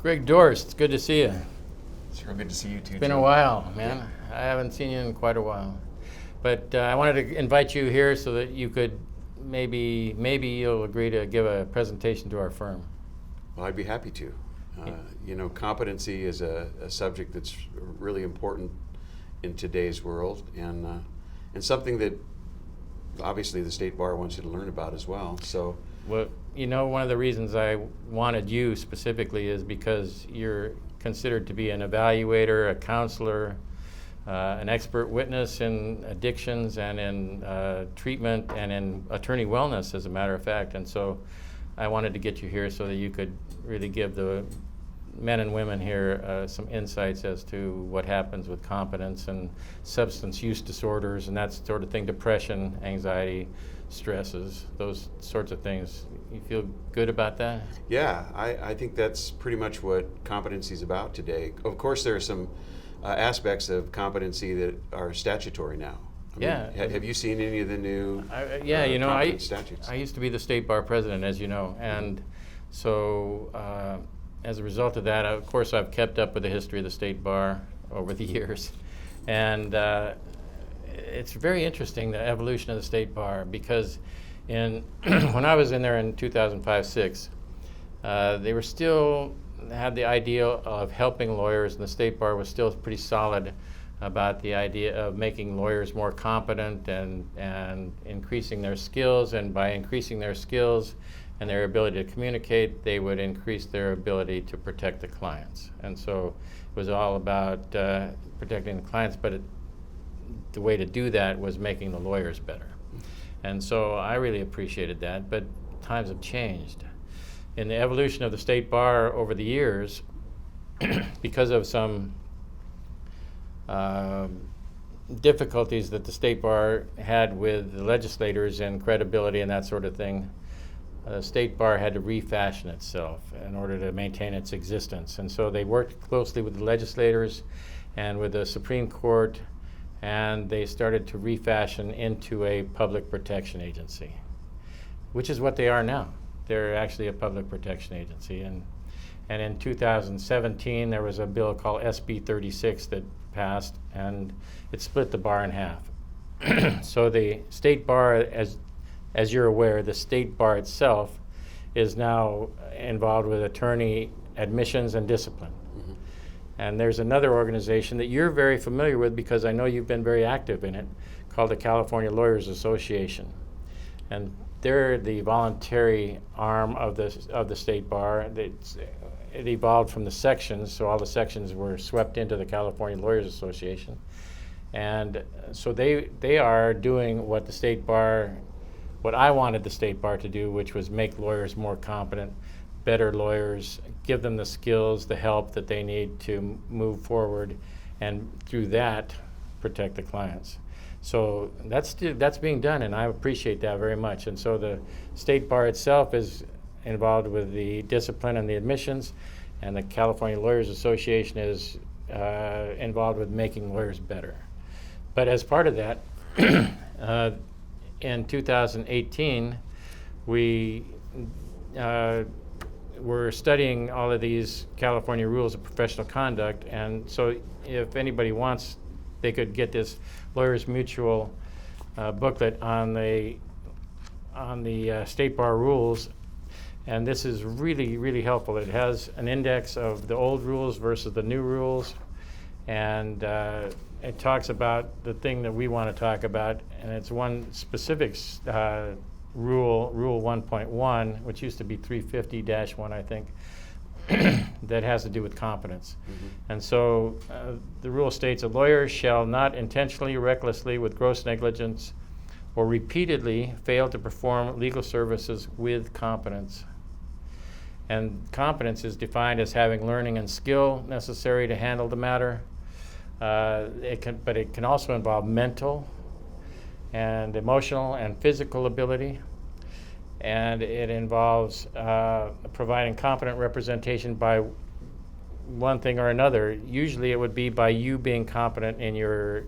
Greg Dorst, it's good to see you. It's real good to see you too. It's been a while, man. I haven't seen you in quite a while. But I wanted to invite you here so that you could maybe you'll agree to give a presentation to our firm. Well, I'd be happy to. Competency is a subject that's really important in today's world, and something that obviously the State Bar wants you to learn about as well. So, well, one of the reasons I wanted you specifically is because you're considered to be an evaluator, a counselor, an expert witness in addictions and in treatment and in attorney wellness, as a matter of fact. And so I wanted to get you here so that you could really give the men and women here some insights as to what happens with competence and substance use disorders and that sort of thing, depression, anxiety, stresses, those sorts of things. You feel good about that? Yeah, I think that's pretty much what competency is about today. Of course, there are some aspects of competency that are statutory now. Have you seen any of the new statutes? I used to be the State Bar president, as you know, and so as a result of that, of course, I've kept up with the history of the State Bar over the years, and it's very interesting, the evolution of the State Bar, because when I was in there in 2005-06, they were still had the idea of helping lawyers, and the State Bar was still pretty solid about the idea of making lawyers more competent and increasing their skills, and by increasing their skills and their ability to communicate, they would increase their ability to protect the clients. And so it was all about protecting the clients, but the way to do that was making the lawyers better. And so I really appreciated that, but times have changed. In the evolution of the State Bar over the years, because of some difficulties that the State Bar had with the legislators and credibility and that sort of thing, the State Bar had to refashion itself in order to maintain its existence. And so they worked closely with the legislators and with the Supreme Court, and they started to refashion into a public protection agency, which is what they are now. They're actually a public protection agency. And in 2017, there was a bill called SB 36 that passed, and it split the bar in half. So the State Bar, as you're aware, the State Bar itself is now involved with attorney admissions and discipline. Mm-hmm. And there's another organization that you're very familiar with because I know you've been very active in it, called the California Lawyers Association. And they're the voluntary arm of the State Bar. It evolved from the sections, so all the sections were swept into the California Lawyers Association. And so they are doing what the State Bar, what I wanted the State Bar to do, which was make lawyers more competent, better lawyers, give them the skills, the help that they need to move forward, and through that, protect the clients. So that's being done, and I appreciate that very much. And so the State Bar itself is involved with the discipline and the admissions, and the California Lawyers Association is involved with making lawyers better. But as part of that, in 2018, we were studying all of these California rules of professional conduct, and so if anybody wants, they could get this Lawyers Mutual booklet on the State Bar rules, and this is really, really helpful. It has an index of the old rules versus the new rules, and it talks about the thing that we want to talk about, and it's one specific rule 1.1, which used to be 350-1, I think, that has to do with competence. Mm-hmm. And so the rule states, a lawyer shall not intentionally, recklessly, with gross negligence, or repeatedly fail to perform legal services with competence. And competence is defined as having learning and skill necessary to handle the matter. But it can also involve mental and emotional and physical ability. And it involves providing competent representation by one thing or another. Usually it would be by you being competent in your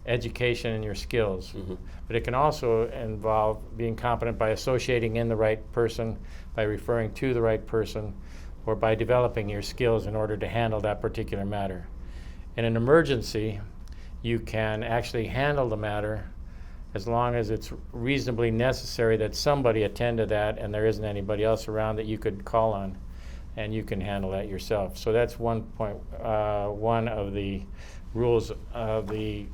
education and your skills. Mm-hmm. But it can also involve being competent by associating in the right person, by referring to the right person, or by developing your skills in order to handle that particular matter. In an emergency, you can actually handle the matter as long as it's reasonably necessary that somebody attend to that and there isn't anybody else around that you could call on, and you can handle that yourself. So that's one of the rules of the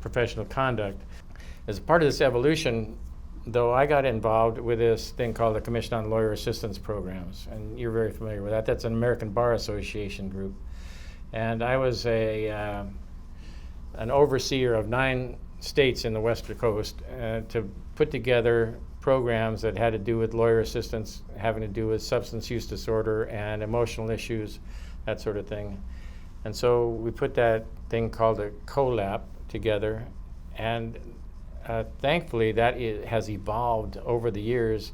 professional conduct. As a part of this evolution, though, I got involved with this thing called the Commission on Lawyer Assistance Programs, and you're very familiar with that. That's an American Bar Association group. And I was an overseer of 9 states in the Western Coast to put together programs that had to do with lawyer assistance, having to do with substance use disorder and emotional issues, that sort of thing. And so we put that thing called a COLAP together, and thankfully that has evolved over the years.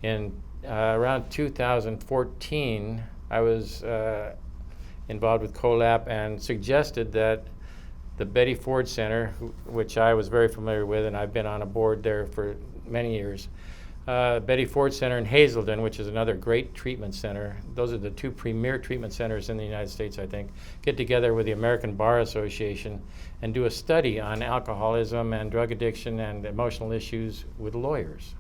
In around 2014, I was involved with COLAP and suggested that the Betty Ford Center, which I was very familiar with, and I've been on a board there for many years, Betty Ford Center in Hazelden, which is another great treatment center. Those are the 2 premier treatment centers in the United States, I think. Get together with the American Bar Association and do a study on alcoholism and drug addiction and emotional issues with lawyers.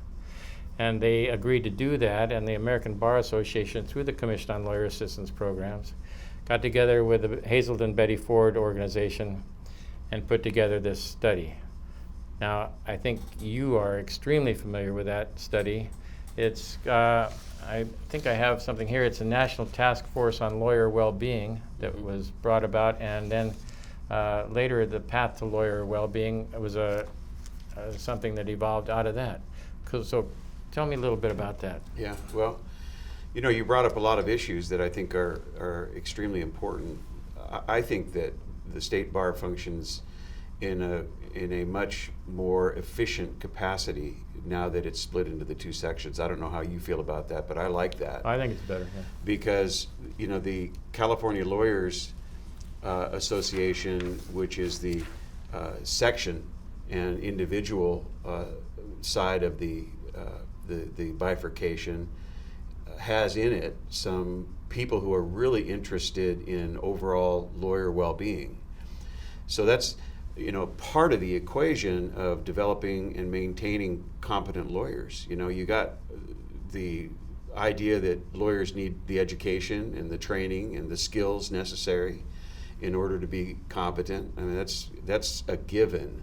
And they agreed to do that, and the American Bar Association, through the Commission on Lawyer Assistance Programs, got together with the Hazelden Betty Ford organization and put together this study. Now, I think you are extremely familiar with that study. It's, I think I have something here. It's a National Task Force on Lawyer Well-Being that was brought about, and then later the Path to Lawyer Well-Being was something that evolved out of that. So tell me a little bit about that. Yeah, well, you know, you brought up a lot of issues that I think are extremely important. I think that the state bar functions in a much more efficient capacity now that it's split into the 2 sections. I don't know how you feel about that, but I like that. I think it's better, yeah. Because, you know, the California Lawyers Association, which is the section and individual side of the bifurcation, has in it some people who are really interested in overall lawyer well-being. So that's, you know, part of the equation of developing and maintaining competent lawyers. You know, you got the idea that lawyers need the education and the training and the skills necessary in order to be competent. I mean, that's a given.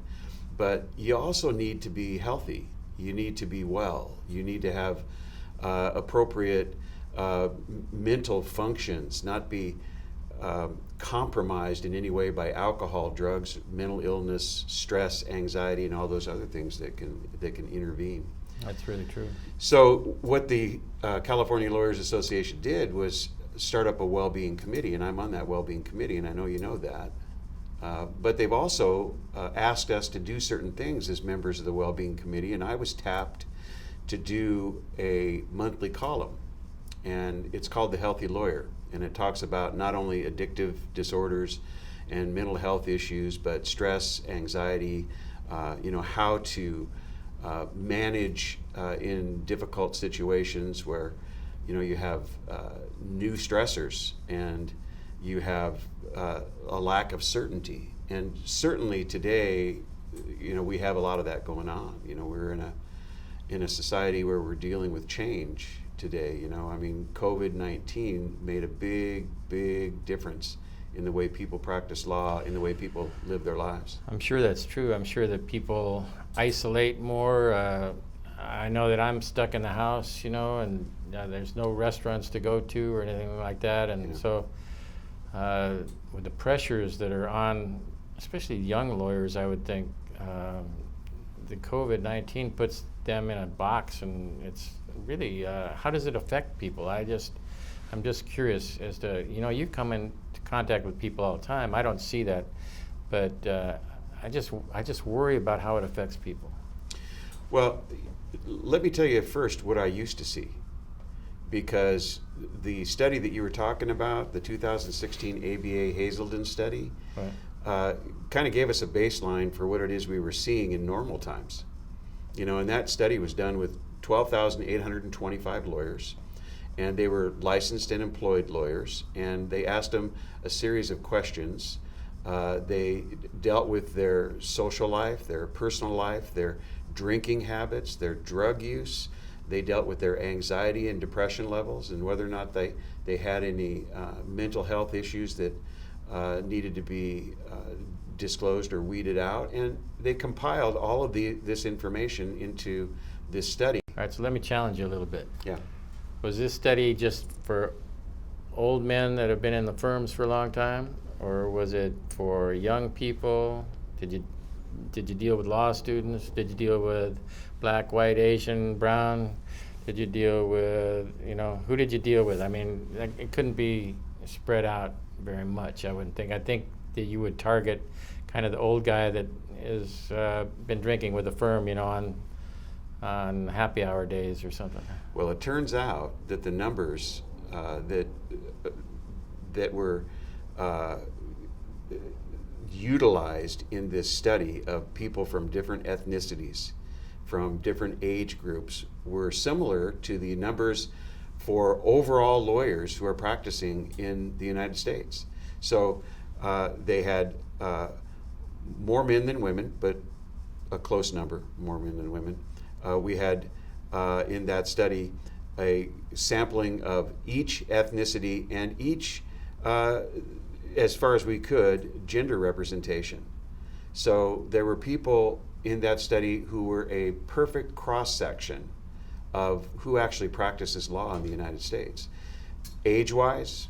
But you also need to be healthy. You need to be well. You need to have appropriate mental functions, not be compromised in any way by alcohol, drugs, mental illness, stress, anxiety, and all those other things that can intervene. That's really true. So what the California Lawyers Association did was start up a well-being committee, and I'm on that well-being committee, and I know you know that. But they've also asked us to do certain things as members of the well-being committee, and I was tapped to do a monthly column, and it's called The Healthy Lawyer, and it talks about not only addictive disorders and mental health issues, but stress, anxiety, how to manage in difficult situations where, you have new stressors and you have a lack of certainty. And certainly today, we have a lot of that going on. We're in a society where we're dealing with change today. COVID-19 made a big difference in the way people practice law, in the way people live their lives. I'm sure that's true. I'm sure that people isolate more. I know that I'm stuck in the house, and there's no restaurants to go to or anything like that. And so with the pressures that are on, especially young lawyers, I would think, the COVID-19 puts them in a box, and it's really, how does it affect people? I'm just curious as to, you come into contact with people all the time. I don't see that, but I just worry about how it affects people. Well, let me tell you first what I used to see, because the study that you were talking about, the 2016 ABA Hazelden study, right, kind of gave us a baseline for what it is we were seeing in normal times. And that study was done with 12,825 lawyers, and they were licensed and employed lawyers, and they asked them a series of questions. They dealt with their social life, their personal life, their drinking habits, their drug use. They dealt with their anxiety and depression levels, and whether or not they had any mental health issues that needed to be disclosed or weeded out. And they compiled all of this information into this study. All right, so let me challenge you a little bit. Yeah. Was this study just for old men that have been in the firms for a long time, or was it for young people? Did you deal with law students? Did you deal with black, white, Asian, brown? Did you deal with, who did you deal with? I mean, it couldn't be spread out very much, I wouldn't think. I think that you would target kind of the old guy that has been drinking with the firm, on happy hour days or something. Well, it turns out that the numbers that were utilized in this study of people from different ethnicities, from different age groups, were similar to the numbers for overall lawyers who are practicing in the United States. So they had more men than women, but a close number, more men than women. We had in that study a sampling of each ethnicity and each, as far as we could, gender representation. So there were people in that study who were a perfect cross-section of who actually practices law in the United States, age-wise,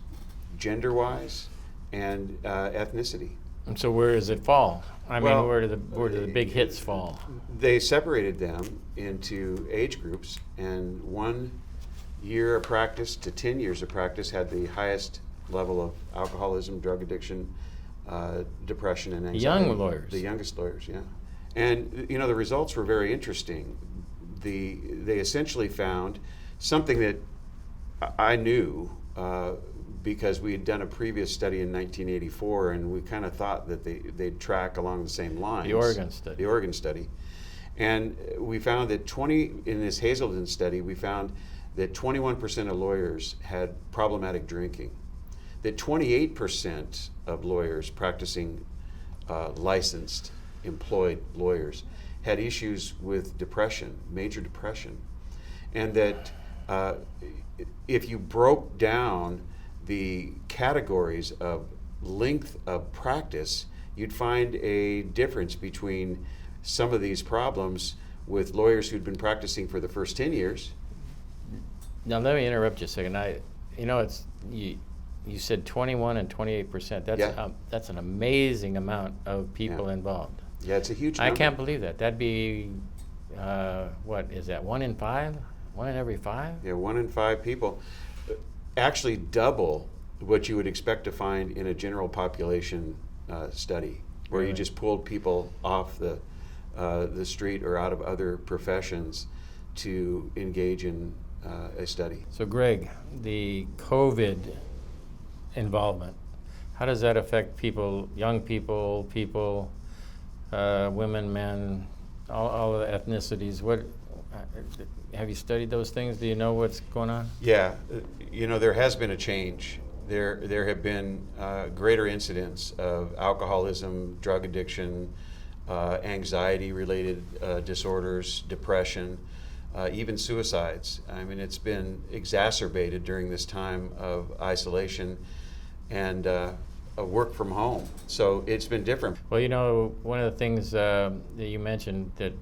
gender-wise, and ethnicity. And so where does it fall? I mean, Well, where do the big hits fall? They separated them into age groups, and 1 year of practice to 10 years of practice had the highest level of alcoholism, drug addiction, depression, and anxiety. Young lawyers. The youngest lawyers, yeah. And the results were very interesting. They essentially found something that I knew because we had done a previous study in 1984, and we kind of thought that they'd track along the same lines. The Oregon study. The Oregon study. And we found that in this Hazelden study, we found that 21% of lawyers had problematic drinking, that 28% of lawyers practicing licensed, employed lawyers had issues with depression, major depression, and that if you broke down the categories of length of practice, you'd find a difference between some of these problems with lawyers who'd been practicing for the first 10 years. Now let me interrupt you a second. You said 21 and 28%. That's an amazing amount of people involved. Yeah, it's a huge number. I can't believe that. That'd be what is that? 1 in 5? 1 in every 5? Yeah, 1 in 5 people. Actually double what you would expect to find in a general population study, where Really? you just pulled people off the street or out of other professions to engage in a study. So Greg, the COVID involvement, how does that affect people, young people, women, men, all the ethnicities? What have you studied those things? Do you know what's going on? Yeah, there has been a change. There have been greater incidents of alcoholism, drug addiction, anxiety-related disorders, depression, even suicides. I mean, it's been exacerbated during this time of isolation and work from home. So it's been different. Well, one of the things that you mentioned that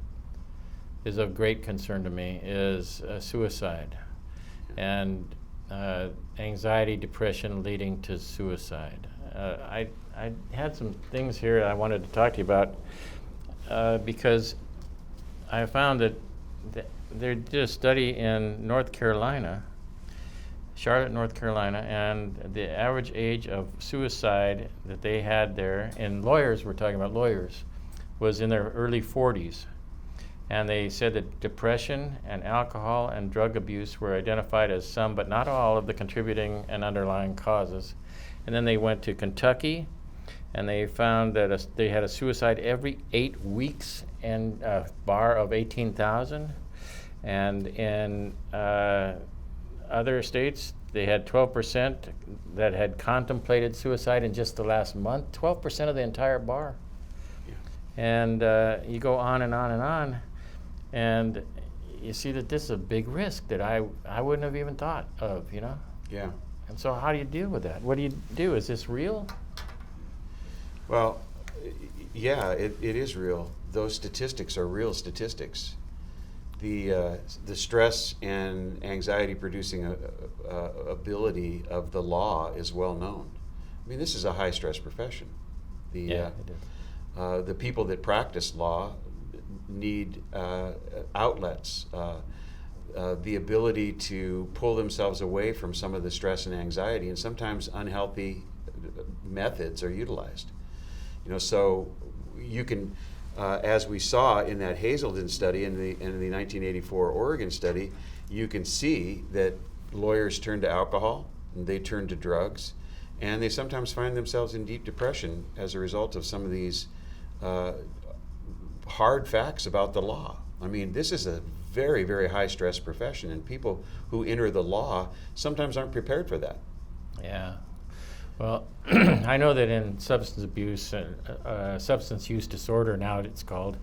is of great concern to me is suicide and anxiety, depression leading to suicide. I had some things here I wanted to talk to you about because I found that they did a study in North Carolina, Charlotte, North Carolina, and the average age of suicide that they had there, and lawyers, we're talking about lawyers, was in their early 40s. And they said that depression and alcohol and drug abuse were identified as some, but not all, of the contributing and underlying causes. And then they went to Kentucky, and they found that they had a suicide every 8 weeks and a bar of 18,000. And in other states, they had 12% that had contemplated suicide in just the last month. 12% of the entire bar. Yeah. And you go on and on and on, and you see that this is a big risk that I wouldn't have even thought of, you know? Yeah. And so how do you deal with that? What do you do? Is this real? Well, yeah, it is real. Those statistics are real statistics. The stress and anxiety producing ability of the law is well known. I mean, this is a high stress profession. Yeah, it is. The people that practice law need outlets, the ability to pull themselves away from some of the stress and anxiety, and sometimes unhealthy methods are utilized. You know, so you can, as we saw in that Hazelden study and in the 1984 Oregon study, you can see that lawyers turn to alcohol, and they turn to drugs, and they sometimes find themselves in deep depression as a result of some of these hard facts about the law. I mean, this is a very, very high stress profession, and people who enter the law sometimes aren't prepared for that. Yeah. Well, I know that in substance abuse, substance use disorder now it's called,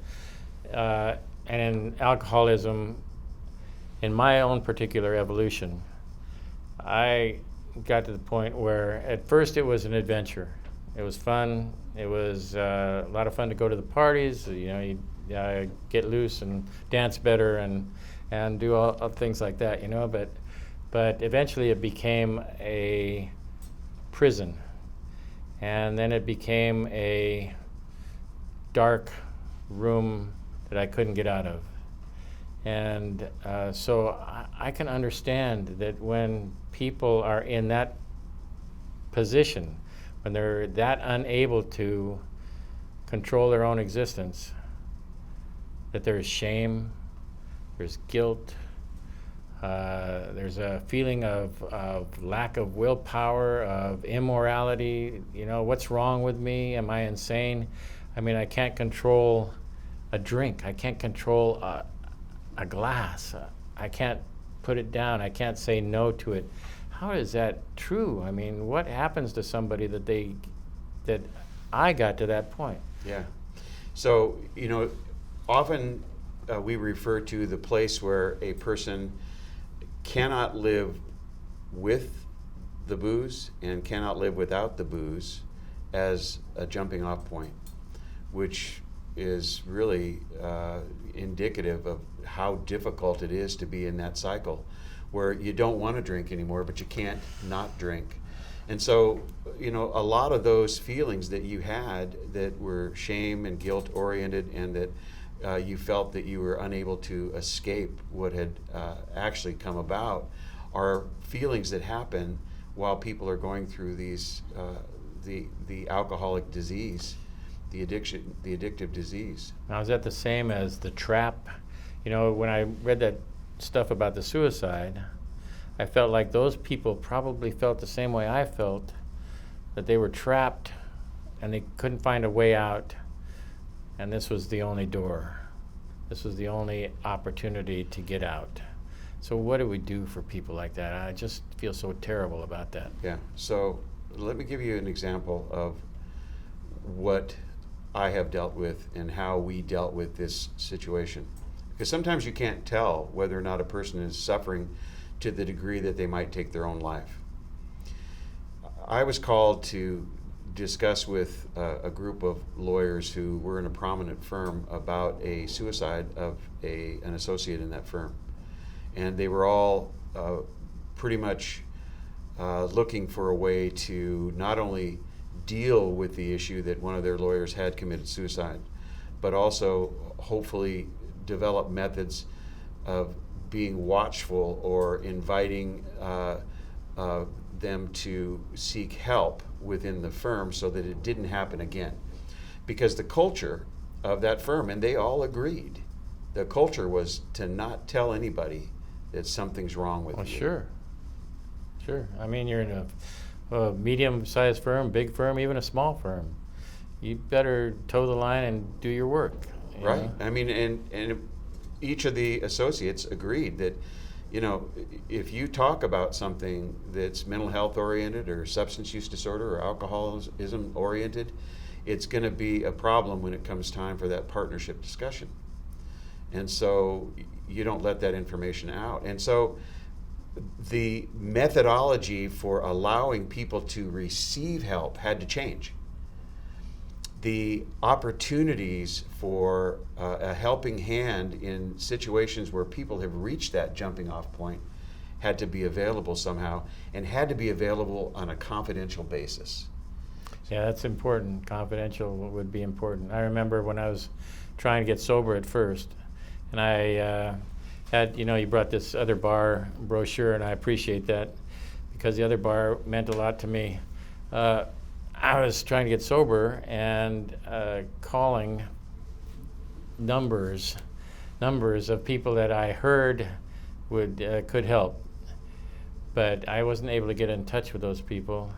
and in alcoholism, in my own particular evolution, I got to the point where at first it was an adventure. It was fun. It was a lot of fun to go to the parties. You know, you get loose and dance better and do all things like that. You know, but eventually it became a prison, and then it became a dark room that I couldn't get out of. And so I can understand that when people are in that position, when they're that unable to control their own existence, that there's shame, there's guilt, there's a feeling of lack of willpower, of immorality. You know, what's wrong with me? Am I insane? I mean, I can't control a drink. I can't control a glass. I can't put it down. I can't say no to it. How is that true? I mean, what happens to somebody that I got to that point? Yeah. So, you know, often we refer to the place where a person cannot live with the booze and cannot live without the booze as a jumping off point, which is really indicative of how difficult it is to be in that cycle where you don't want to drink anymore, but you can't not drink. And so, you know, a lot of those feelings that you had that were shame and guilt oriented, and that you felt that you were unable to escape what had actually come about, are feelings that happen while people are going through these the alcoholic disease, the addictive disease. Now, is that the same as the trap? You know, when I read that stuff about the suicide, I felt like those people probably felt the same way I felt, that they were trapped and they couldn't find a way out, and this was the only door. This was the only opportunity to get out. So what do we do for people like that? I just feel so terrible about that. Yeah, so let me give you an example of what I have dealt with and how we dealt with this situation. Because sometimes you can't tell whether or not a person is suffering to the degree that they might take their own life. I was called to discuss with a group of lawyers who were in a prominent firm about a suicide of an associate in that firm. And they were all pretty much looking for a way to not only deal with the issue that one of their lawyers had committed suicide, but also hopefully develop methods of being watchful or inviting them to seek help within the firm so that it didn't happen again. Because the culture of that firm, and they all agreed, the culture was to not tell anybody that something's wrong with you. Sure. I mean, you're in a medium-sized firm, big firm, even a small firm. You better toe the line and do your work. You Right. know? I mean, and each of the associates agreed that, you know, if you talk about something that's mental health oriented or substance use disorder or alcoholism oriented, it's going to be a problem when it comes time for that partnership discussion. And so you don't let that information out. And so the methodology for allowing people to receive help had to change. The opportunities for a helping hand in situations where people have reached that jumping off point had to be available somehow, and had to be available on a confidential basis. Yeah, that's important. Confidential would be important. I remember when I was trying to get sober at first, and I had, you brought this other bar brochure, and I appreciate that because the other bar meant a lot to me. I was trying to get sober and calling numbers of people that I heard could help, but I wasn't able to get in touch with those people,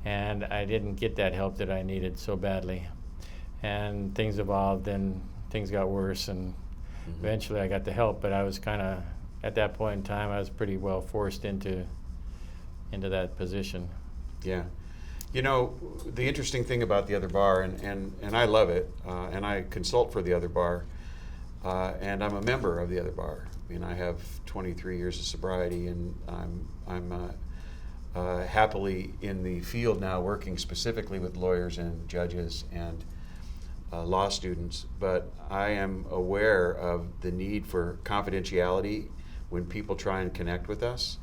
and I didn't get that help that I needed so badly. And things evolved, and things got worse, and eventually I got the help. But I was kind of, at that point in time, I was pretty well forced into that position. Yeah. You know, the interesting thing about the other bar, and I love it, and I consult for the other bar, and I'm a member of the other bar. I mean, I have 23 years of sobriety, and I'm happily in the field now, working specifically with lawyers and judges and law students. But I am aware of the need for confidentiality when people try and connect with us.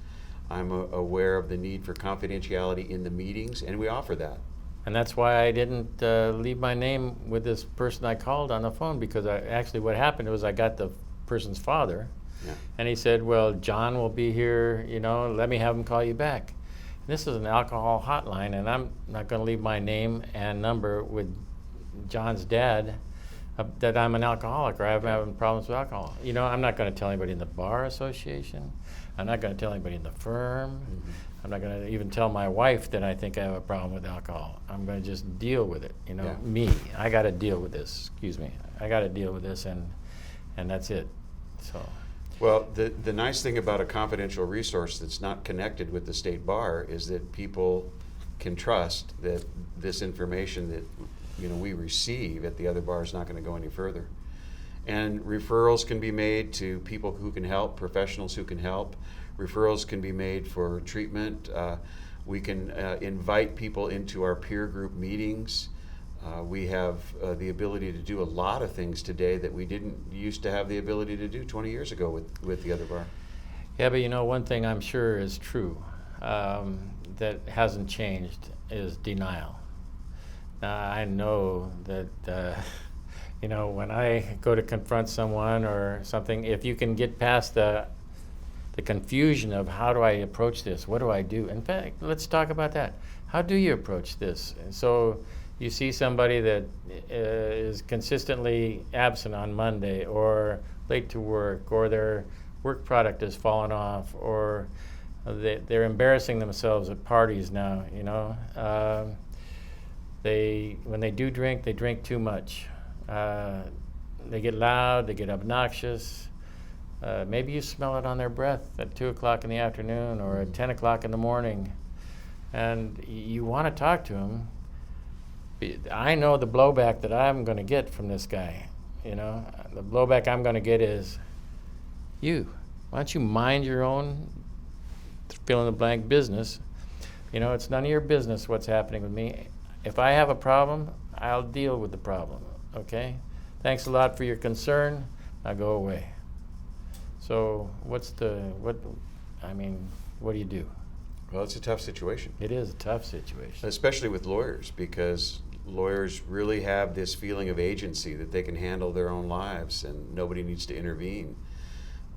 I'm aware of the need for confidentiality in the meetings, and we offer that. And that's why I didn't leave my name with this person I called on the phone, because what happened was I got the person's father, and he said, well, John will be here, let me have him call you back. And this is an alcohol hotline, and I'm not going to leave my name and number with John's dad that I'm an alcoholic or I'm having problems with alcohol. I'm not going to tell anybody in the bar association. I'm not going to tell anybody in the firm. I'm not going to even tell my wife that I think I have a problem with alcohol. I'm going to just deal with it. Me. I got to deal with this. Excuse me. I got to deal with this, and that's it. So. Well, the nice thing about a confidential resource that's not connected with the state bar is that people can trust that this information that we receive at the other bar is not going to go any further. And referrals can be made to people who can help, professionals who can help. Referrals can be made for treatment. We can invite people into our peer group meetings. We have the ability to do a lot of things today that we didn't used to have the ability to do 20 years ago with the other bar. Yeah, but one thing I'm sure is true that hasn't changed is denial. Now, I know that when I go to confront someone or something, if you can get past the confusion of how do I approach this, what do I do? In fact, let's talk about that. How do you approach this? And so you see somebody that is consistently absent on Monday, or late to work, or their work product has fallen off, or they're embarrassing themselves at parties now. When they do drink, they drink too much. They get loud, they get obnoxious. Maybe you smell it on their breath at 2 o'clock in the afternoon or at 10 o'clock in the morning, and you want to talk to them. I know the blowback that I'm going to get from this guy. The blowback I'm going to get is, why don't you mind your own fill-in-the-blank business? It's none of your business what's happening with me. If I have a problem, I'll deal with the problem, okay? Thanks a lot for your concern. Now go away. So what do you do? Well, it's a tough situation. It is a tough situation. Especially with lawyers, because lawyers really have this feeling of agency that they can handle their own lives and nobody needs to intervene.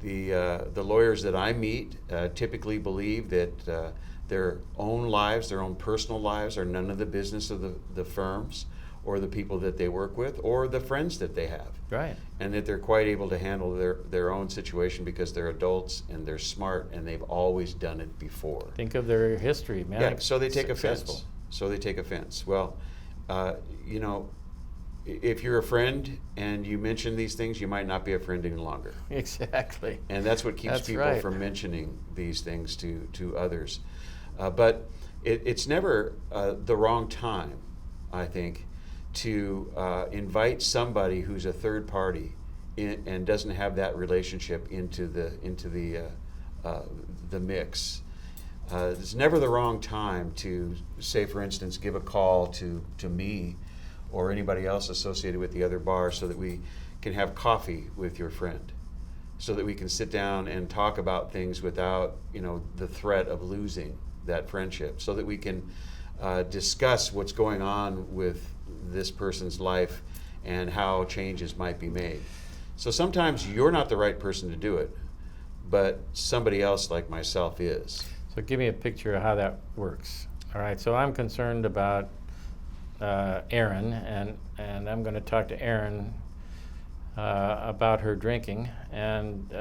The lawyers that I meet typically believe that their own lives, their own personal lives, are none of the business of the firms or the people that they work with or the friends that they have. Right. And that they're quite able to handle their own situation because they're adults and they're smart and they've always done it before. Think of their history, man. Yeah, so they take Successful. offense. Well, if you're a friend and you mention these things, you might not be a friend any longer. Exactly. And that's what keeps That's people right. from mentioning these things to others. But it's never the wrong time, I think, to invite somebody who's a third party and doesn't have that relationship into the mix. It's never the wrong time to, say, for instance, give a call to me or anybody else associated with the other bar so that we can have coffee with your friend, so that we can sit down and talk about things without, the threat of losing that friendship, so that we can discuss what's going on with this person's life and how changes might be made. So sometimes you're not the right person to do it, but somebody else like myself is. So give me a picture of how that works. All right, so I'm concerned about Erin, and I'm going to talk to Erin about her drinking, and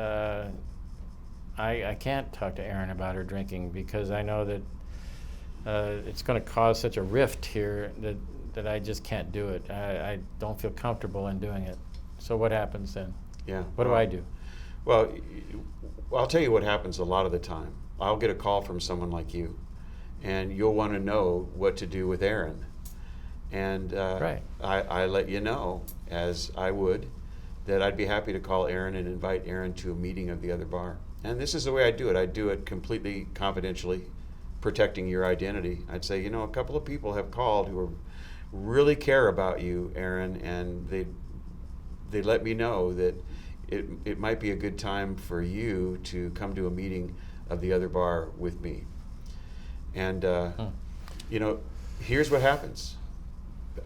I can't talk to Erin about her drinking because I know that it's going to cause such a rift here that I just can't do it. I don't feel comfortable in doing it. So what happens then? Yeah. What do I do? Well, I'll tell you what happens a lot of the time. I'll get a call from someone like you, and you'll want to know what to do with Erin. And Right. I let you know, as I would, that I'd be happy to call Erin and invite Erin to a meeting of the other bar. And this is the way I do it. I do it completely confidentially, protecting your identity. I'd say, a couple of people have called who really care about you, Erin, and they let me know that it might be a good time for you to come to a meeting of the other bar with me. And, here's what happens.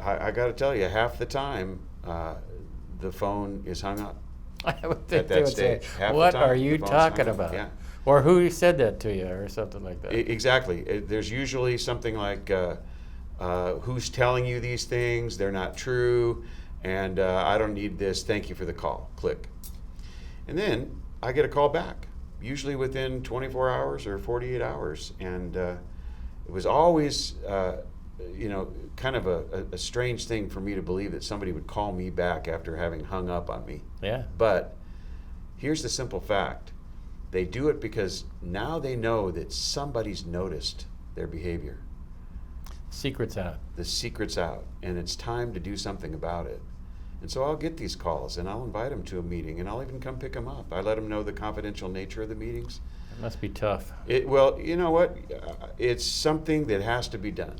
I got to tell you, half the time, the phone is hung up. I would At think that they would say, stage. Half the what time, are the you phone's talking hung up. about? Yeah. Or who said that to you or something like that. Exactly. There's usually something like, who's telling you these things? They're not true, and I don't need this. Thank you for the call. Click. And then I get a call back, usually within 24 hours or 48 hours. And it was always, kind of a strange thing for me to believe that somebody would call me back after having hung up on me. Yeah. But here's the simple fact. They do it because now they know that somebody's noticed their behavior. Secret's out. The secret's out, and it's time to do something about it. And so I'll get these calls, and I'll invite them to a meeting, and I'll even come pick them up. I let them know the confidential nature of the meetings. It must be tough. Well, you know what? It's something that has to be done.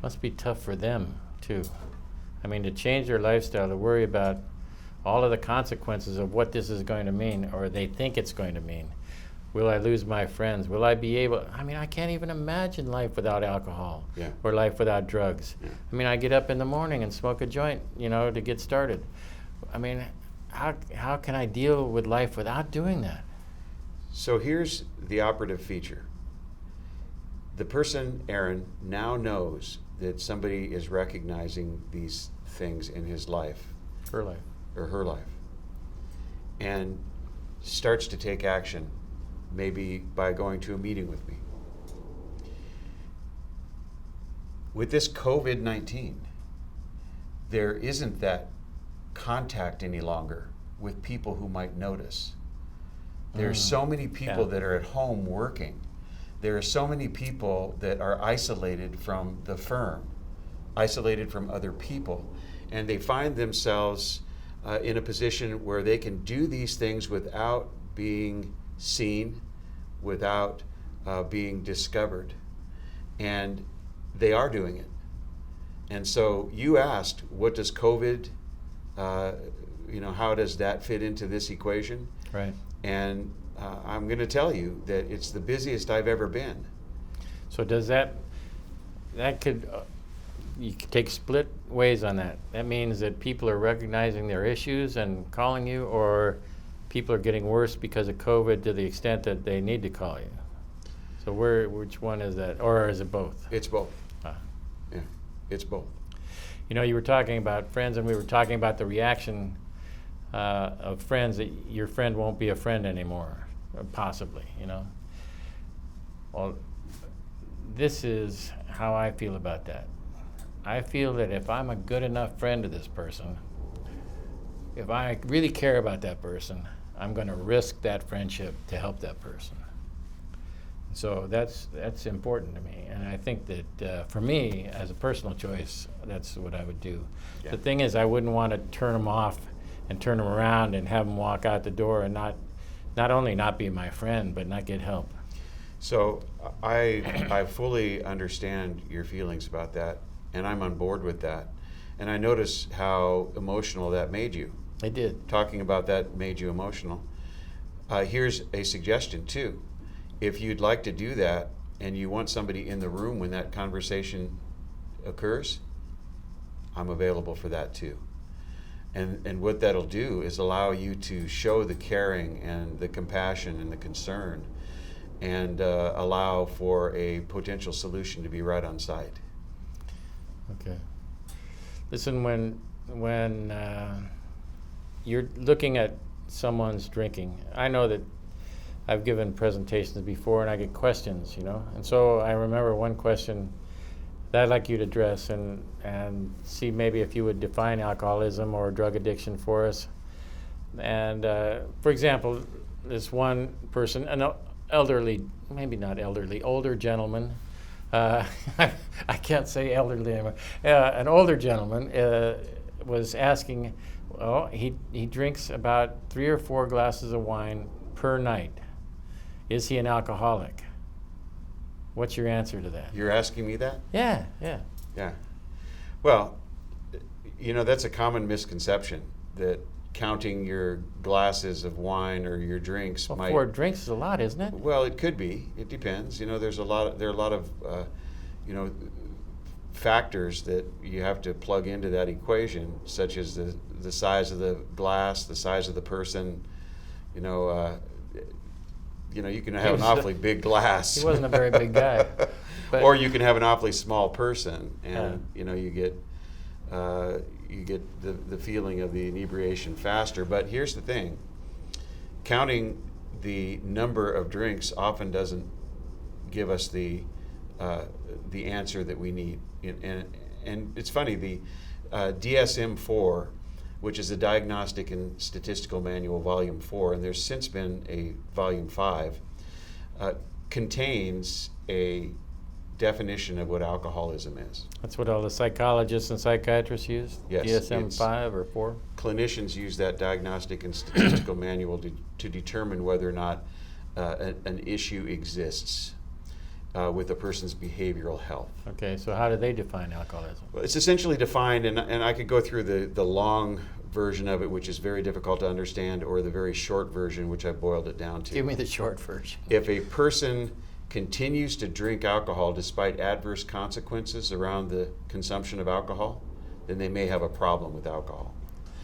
Must be tough for them, too. I mean, to change their lifestyle, to worry about all of the consequences of what this is going to mean, or they think it's going to mean. Will I lose my friends? Will I be able... I can't even imagine life without alcohol. Yeah. Or life without drugs. Yeah. I get up in the morning and smoke a joint, to get started. How can I deal with life without doing that? So here's the operative feature. The person, Erin, now knows that somebody is recognizing these things in his life. Her life. Or her life. And starts to take action, maybe by going to a meeting with me. With this COVID-19, there isn't that contact any longer with people who might notice. There are so many people that are at home working. There are so many people that are isolated from the firm, isolated from other people, and they find themselves in a position where they can do these things without being seen, without being discovered. And they are doing it. And so you asked, what does COVID, how does that fit into this equation? Right. And I'm going to tell you that it's the busiest I've ever been. So does that could... you could take split ways on that. That means that people are recognizing their issues and calling you, or people are getting worse because of COVID to the extent that they need to call you. So which one is that? Or is it both? It's both. Ah. Yeah, it's both. You were talking about friends, and we were talking about the reaction of friends that your friend won't be a friend anymore, possibly, Well, this is how I feel about that. I feel that if I'm a good enough friend to this person, if I really care about that person, I'm going to risk that friendship to help that person. So that's important to me, and I think that for me, as a personal choice, that's what I would do. Yeah. The thing is, I wouldn't want to turn them off and turn them around and have them walk out the door and not only not be my friend, but not get help. So I fully understand your feelings about that, and I'm on board with that. And I notice how emotional that made you. I did. Talking about that made you emotional. Here's a suggestion too. If you'd like to do that and you want somebody in the room when that conversation occurs, I'm available for that too. And what that'll do is allow you to show the caring and the compassion and the concern, and allow for a potential solution to be right on site. Okay. Listen, when you're looking at someone's drinking, I know that I've given presentations before and I get questions, and so I remember one question that I'd like you to address and see maybe if you would define alcoholism or drug addiction for us. And for example, this one person, an elderly, maybe not elderly, older gentleman, I can't say elderly anymore, an older gentleman was asking, well, he drinks about 3 or 4 glasses of wine per night. Is he an alcoholic? What's your answer to that? You're asking me that? Yeah. Yeah. Well, that's a common misconception, that counting your glasses of wine or your drinks Well, might... 4 drinks is a lot, isn't it? Well, it could be. It depends. There are a lot of factors that you have to plug into that equation, such as the size of the glass, the size of the person. You can have an awfully big glass. He wasn't a very big guy. But or you can have an awfully small person, and you get the feeling of the inebriation faster. But here's the thing: counting the number of drinks often doesn't give us the answer that we need. And it's funny, the DSM-4, which is the Diagnostic and Statistical Manual, Volume 4, and there's since been a Volume 5, contains a definition of what alcoholism is. that's what all the psychologists and psychiatrists use? Yes, DSM-5 or 4? Clinicians use that Diagnostic and Statistical Manual to determine whether or not an issue exists with a person's behavioral health. Okay, so how do they define alcoholism? Well, it's essentially defined, and I could go through the long version of it, which is very difficult to understand, or the very short version, which I boiled it down to. Give me the short version. If a person continues to drink alcohol despite adverse consequences around the consumption of alcohol, then they may have a problem with alcohol.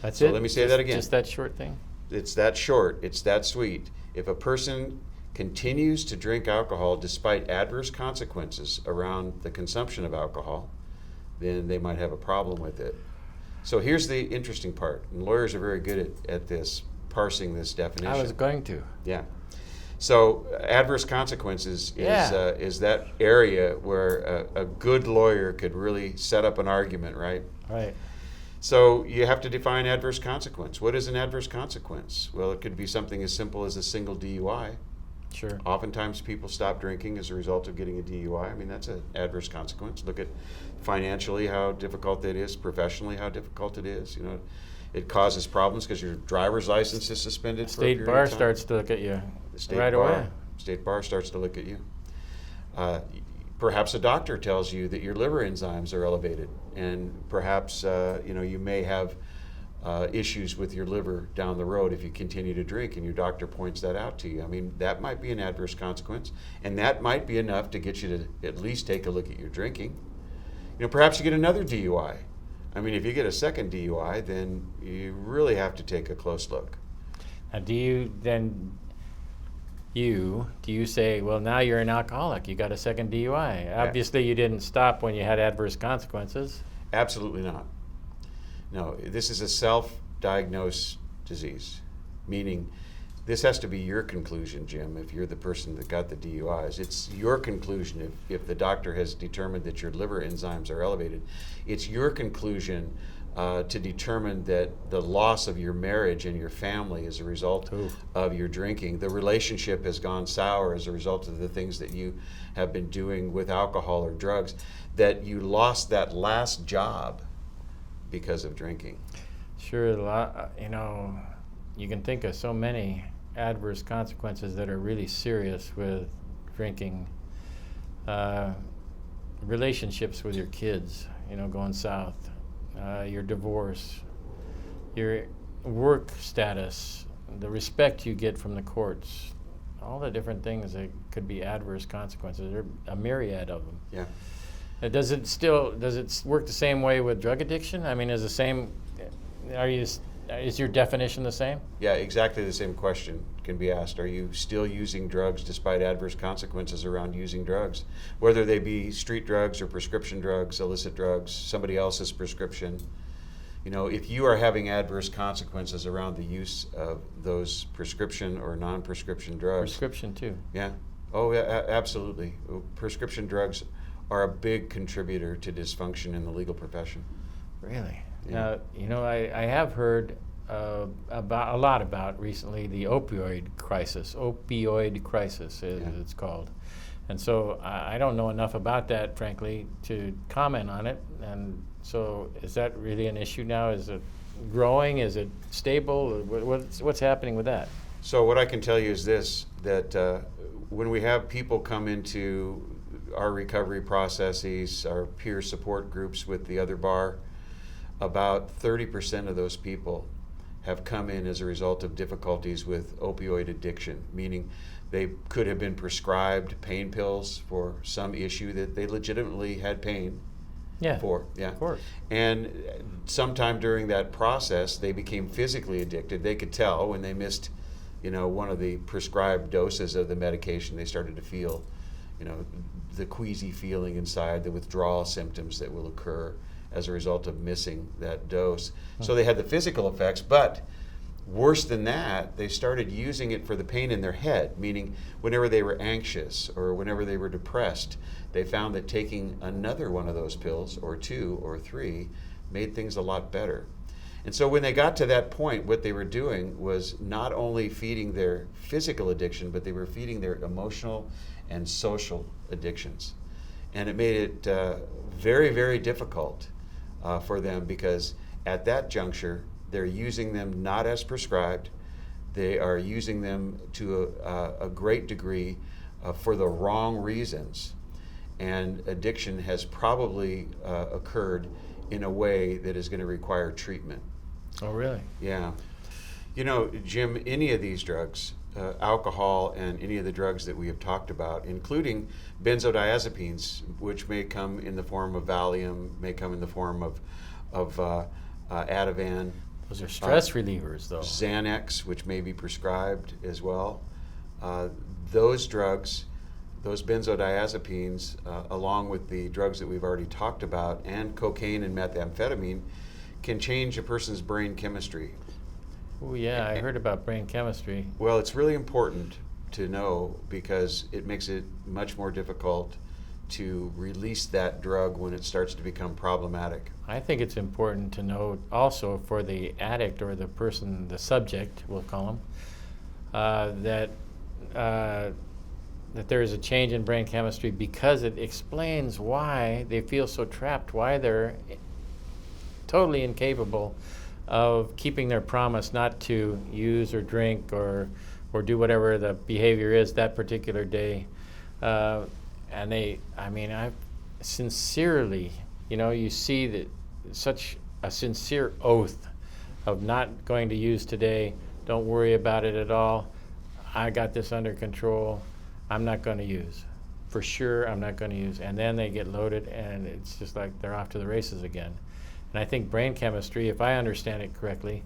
That's So it? let me say that again. Just that short thing? It's that short, it's that sweet. If a person continues to drink alcohol despite adverse consequences around the consumption of alcohol, then they might have a problem with it. So here's the interesting part, and lawyers are very good at this, parsing this definition. I was going to. Yeah. So adverse consequences is that area where a good lawyer could really set up an argument, right? Right. So you have to define adverse consequence. What is an adverse consequence? Well, it could be something as simple as a single DUI. Sure. Oftentimes people stop drinking as a result of getting a DUI. I mean, that's an adverse consequence. Look at financially how difficult that is, professionally how difficult it is. It causes problems because your driver's license is suspended for a State period bar of time. starts to look at you The state right bar, away. State bar starts to look at you. Perhaps a doctor tells you that your liver enzymes are elevated, and perhaps you may have issues with your liver down the road if you continue to drink, and your doctor points that out to you. I mean, that might be an adverse consequence, and that might be enough to get you to at least take a look at your drinking. Perhaps you get another DUI. I mean, if you get a second DUI, then you really have to take a close look. Now, do you say, well, now you're an alcoholic, you got a second DUI? Obviously, you didn't stop when you had adverse consequences. Absolutely not. No, this is a self-diagnosed disease, meaning this has to be your conclusion, Jim, if you're the person that got the DUIs. It's your conclusion if the doctor has determined that your liver enzymes are elevated. It's your conclusion to determine that the loss of your marriage and your family as a result of your drinking, the relationship has gone sour as a result of the things that you have been doing with alcohol or drugs, that you lost that last job because of drinking. Sure, you can think of so many adverse consequences that are really serious with drinking. Relationships with your kids, going south. Your divorce, your work status, the respect you get from the courts, all the different things that could be adverse consequences. There are a myriad of them. Yeah. Does it work the same way with drug addiction? I mean, is your definition the same? Yeah, exactly the same question can be asked. Are you still using drugs despite adverse consequences around using drugs? Whether they be street drugs or prescription drugs, illicit drugs, somebody else's prescription. If you are having adverse consequences around the use of those prescription or non-prescription drugs. Prescription too. Yeah. Oh, yeah, absolutely. Prescription drugs are a big contributor to dysfunction in the legal profession. Really? Yeah. Now, I have heard a lot about recently the opioid crisis. It's called. And so I don't know enough about that, frankly, to comment on it. And so is that really an issue now? Is it growing? Is it stable? What's happening with that? So what I can tell you is this, that when we have people come into our recovery processes, our peer support groups with the other bar, about 30% of those people have come in as a result of difficulties with opioid addiction, meaning they could have been prescribed pain pills for some issue that they legitimately had pain for. Yeah, of course. And sometime during that process, they became physically addicted. They could tell when they missed, one of the prescribed doses of the medication. They started to feel, the queasy feeling inside, the withdrawal symptoms that will occur as a result of missing that dose. So they had the physical effects, but worse than that, they started using it for the pain in their head, meaning whenever they were anxious or whenever they were depressed, they found that taking another one of those pills, or 2 or 3, made things a lot better. And so when they got to that point, what they were doing was not only feeding their physical addiction, but they were feeding their emotional and social addictions. And it made it very, very difficult for them, because at that juncture, they're using them not as prescribed. They are using them to a great degree for the wrong reasons. And addiction has probably occurred in a way that is going to require treatment. Oh, really? Yeah. Jim, any of these drugs, alcohol and any of the drugs that we have talked about, including benzodiazepines, which may come in the form of Valium, may come in the form of Ativan. Those are stress relievers, though. Xanax, which may be prescribed as well. Those drugs, those benzodiazepines, along with the drugs that we've already talked about, and cocaine and methamphetamine, can change a person's brain chemistry. Oh, yeah, I heard about brain chemistry. Well, it's really important to know, because it makes it much more difficult to release that drug when it starts to become problematic. I think it's important to know also for the addict, or the person, the subject, we'll call them, that there is a change in brain chemistry, because it explains why they feel so trapped, why they're totally incapable of keeping their promise not to use or drink or do whatever the behavior is that particular day. And I sincerely, you see that such a sincere oath of not going to use today, don't worry about it at all, I got this under control, I'm not going to use. For sure, I'm not going to use. And then they get loaded, and it's just like they're off to the races again. And I think brain chemistry, if I understand it correctly,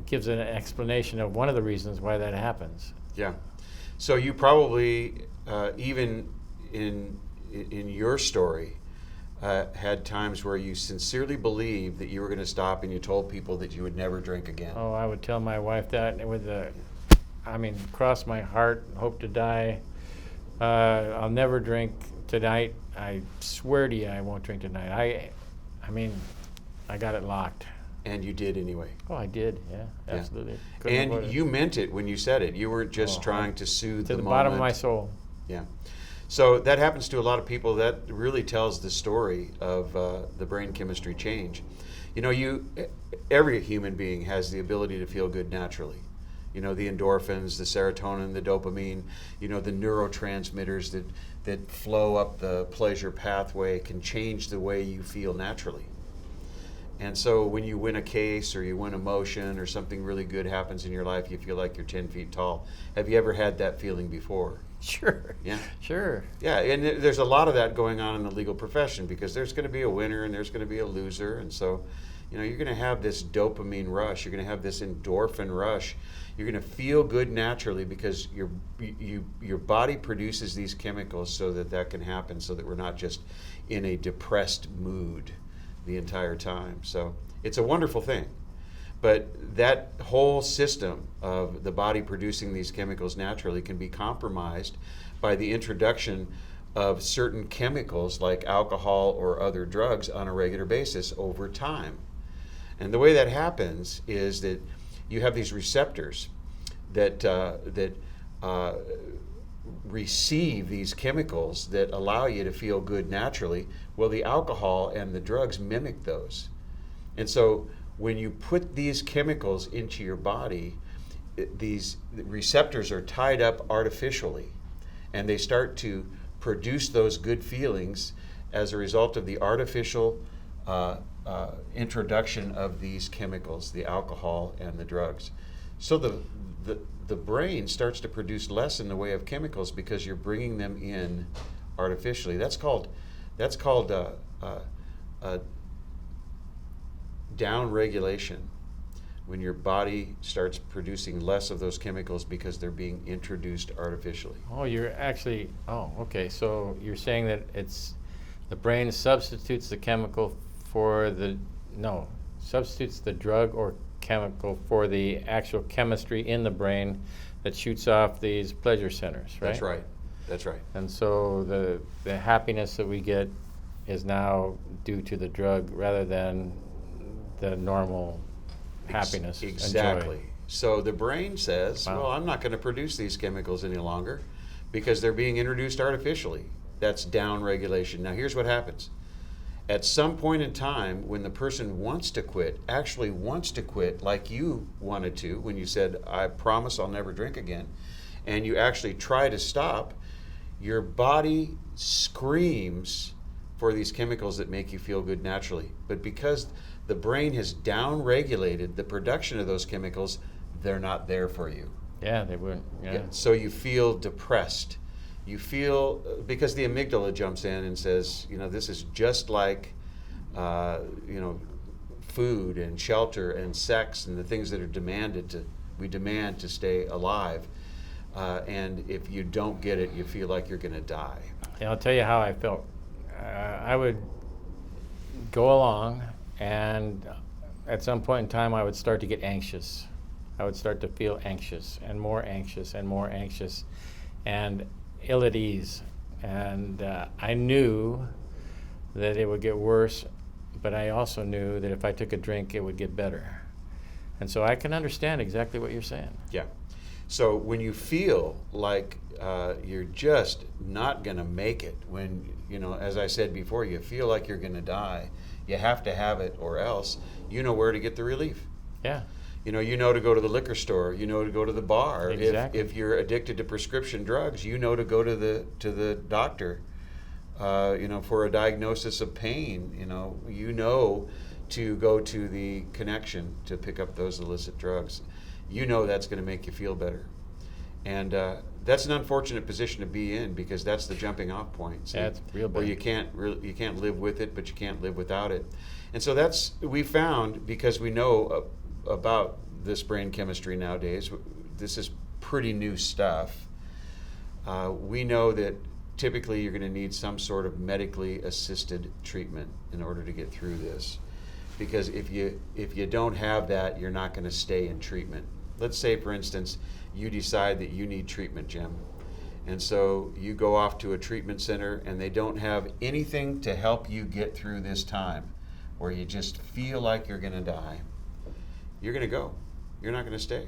gives an explanation of one of the reasons why that happens. Yeah. So you probably, even in your story, had times where you sincerely believed that you were going to stop, and you told people that you would never drink again. Oh, I would tell my wife that with I mean, cross my heart, hope to die. I'll never drink tonight. I swear to you, I won't drink tonight. I mean, I got it locked. And you did anyway. Oh, I did. Yeah, Yeah. absolutely. Couldn't avoid And it. you meant it when you said it. You weren't just Oh, trying to soothe to the moment. bottom of my soul. Yeah. So that happens to a lot of people. That really tells the story of the brain chemistry change. You know, every human being has the ability to feel good naturally. You know, the endorphins, the serotonin, the dopamine, you know, the neurotransmitters that flow up the pleasure pathway can change the way you feel naturally. And so when you win a case or you win a motion or something really good happens in your life, you feel like you're 10 feet tall. Have you ever had that feeling before? Sure. Yeah. Sure. Yeah, and there's a lot of that going on in the legal profession because there's going to be a winner and there's going to be a loser. And so, you know, you're going to have this dopamine rush. You're going to have this endorphin rush. You're going to feel good naturally because your body produces these chemicals so that can happen, so that we're not just in a depressed mood the entire time. So it's a wonderful thing. But that whole system of the body producing these chemicals naturally can be compromised by the introduction of certain chemicals like alcohol or other drugs on a regular basis over time. And the way that happens is that you have these receptors that receive these chemicals that allow you to feel good naturally. Well, the alcohol and the drugs mimic those. And so when you put these chemicals into your body, these receptors are tied up artificially, and they start to produce those good feelings as a result of the artificial introduction of these chemicals, the alcohol and the drugs. So the brain starts to produce less in the way of chemicals because you're bringing them in artificially. That's called down regulation, when your body starts producing less of those chemicals because they're being introduced artificially. Oh, okay. So you're saying that the brain substitutes the chemical substitutes the drug or chemical for the actual chemistry in the brain that shoots off these pleasure centers, right? That's right. And so the happiness that we get is now due to the drug rather than the normal happiness and Exactly. joy. So the brain says, Wow. well, I'm not going to produce these chemicals any longer because they're being introduced artificially. That's down regulation. Now here's what happens. At some point in time, when the person actually wants to quit like you wanted to, when you said, I promise I'll never drink again, and you actually try to stop, your body screams for these chemicals that make you feel good naturally. But because the brain has down-regulated the production of those chemicals, they're not there for you. Yeah, they wouldn't. Yeah. So you feel depressed. You feel, because the amygdala jumps in and says, you know, this is just like, food and shelter and sex and the things that are we demand to stay alive. And if you don't get it, you feel like you're going to die. And I'll tell you how I felt. I would go along, and at some point in time, I would start to get anxious. I would start to feel anxious and more anxious and more anxious and ill at ease. And I knew that it would get worse, but I also knew that if I took a drink, it would get better. And so I can understand exactly what you're saying. Yeah. So when you feel like you're just not going to make it, when, as I said before, you feel like you're going to die, you have to have it or else, you know where to get the relief. Yeah. You know to go to the liquor store, to go to the bar. Exactly. If you're addicted to prescription drugs, to go to the doctor, for a diagnosis of pain, to go to the connection to pick up those illicit drugs. That's going to make you feel better. And that's an unfortunate position to be in because that's the jumping off point. See? That's real bad. Where you can't live with it, but you can't live without it. And so we found, because we know about this brain chemistry nowadays, this is pretty new stuff. We know that typically you're going to need some sort of medically assisted treatment in order to get through this. Because if you don't have that, you're not going to stay in treatment. let's say, for instance, you decide that you need treatment, Jim. And so you go off to a treatment center and they don't have anything to help you get through this time where you just feel like you're going to die. You're going to go. You're not going to stay.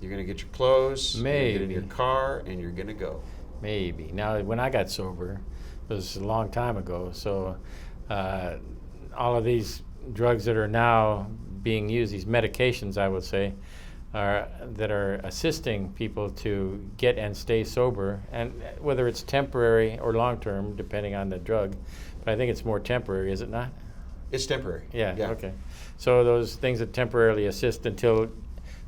You're going to get your clothes, you're going to get in your car, and you're going to go. Maybe. Now, when I got sober, it was a long time ago, so all of these drugs that are now being used, these medications, I would say, that are assisting people to get and stay sober, and whether it's temporary or long-term, depending on the drug, but I think it's more temporary, is it not? It's temporary. Yeah. Okay. So those things that temporarily assist until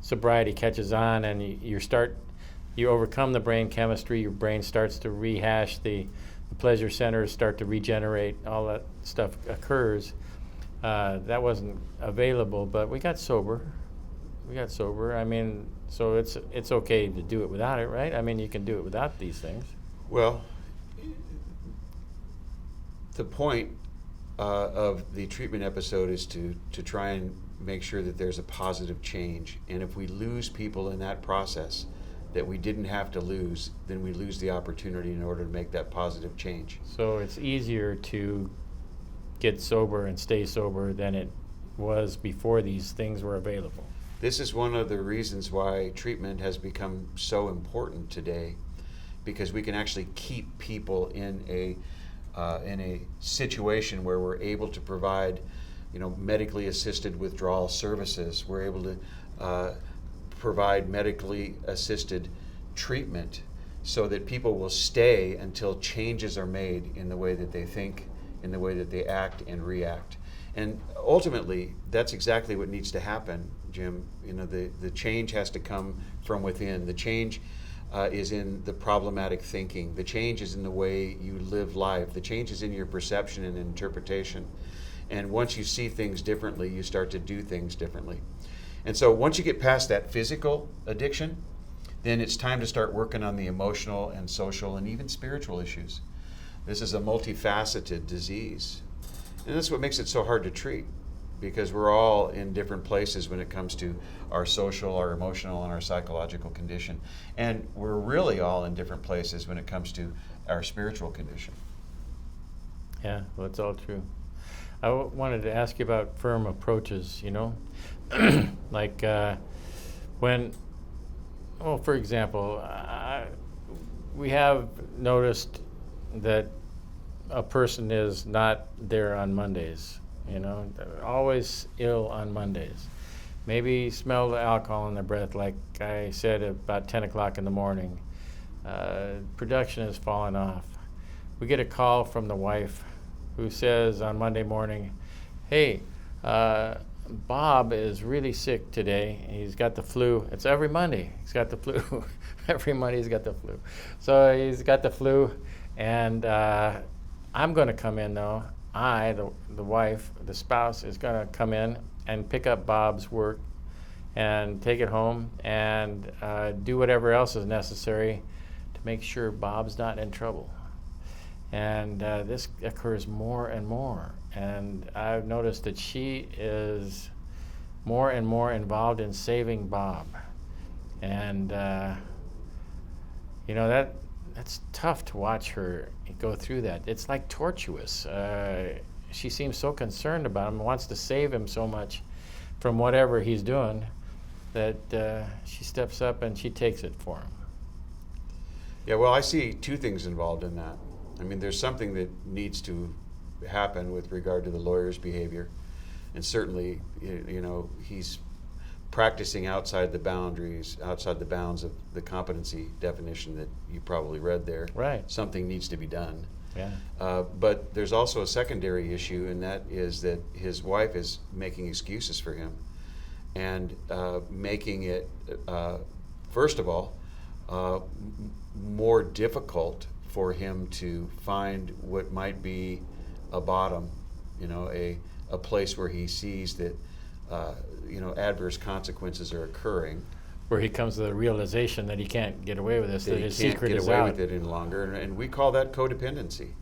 sobriety catches on, and you overcome the brain chemistry, your brain starts to rehash, the pleasure centers start to regenerate, all that stuff occurs. That wasn't available, but we got sober. I mean, so it's okay to do it without it, right? I mean, you can do it without these things. Well, the point of the treatment episode is to try and make sure that there's a positive change. And if we lose people in that process that we didn't have to lose, then we lose the opportunity in order to make that positive change. So it's easier to get sober and stay sober than it was before these things were available. This is one of the reasons why treatment has become so important today, because we can actually keep people in a situation where we're able to provide, medically assisted withdrawal services. We're able to provide medically assisted treatment so that people will stay until changes are made in the way that they think, in the way that they act and react. And ultimately, that's exactly what needs to happen, Jim. The change has to come from within. The change is in the problematic thinking. The change is in the way you live life. The change is in your perception and interpretation. And once you see things differently, you start to do things differently. And so once you get past that physical addiction, then it's time to start working on the emotional and social and even spiritual issues. This is a multifaceted disease. And that's what makes it so hard to treat, because we're all in different places when it comes to our social, our emotional, and our psychological condition. And we're really all in different places when it comes to our spiritual condition. Yeah, well, it's all true. I wanted to ask you about firm approaches, like for example, we have noticed that a person is not there on Mondays, they're always ill on Mondays. Maybe smell the alcohol in their breath, like I said, about 10 o'clock in the morning. Production has fallen off. We get a call from the wife who says on Monday morning, hey, Bob is really sick today. He's got the flu. It's every Monday. He's got the flu. Every Monday he's got the flu. So he's got the flu, and I'm going to come in, though. The wife, the spouse, is going to come in and pick up Bob's work and take it home and do whatever else is necessary to make sure Bob's not in trouble. And this occurs more and more. And I've noticed that she is more and more involved in saving Bob. And, that's tough to watch her go through that. It's like tortuous. She seems so concerned about him, wants to save him so much from whatever he's doing, that she steps up and she takes it for him. Yeah, well, I see two things involved in that. I mean, there's something that needs to happen with regard to the lawyer's behavior. And certainly, he's practicing outside the bounds of the competency definition that you probably read there. Right. Something needs to be done. Yeah. But there's also a secondary issue, and that is that his wife is making excuses for him and making it, first of all, more difficult for him to find what might be a bottom, a place where he sees that adverse consequences are occurring. Where he comes to the realization that he can't get away with this, that his secret is out. He can't get away with it any longer, and we call that codependency.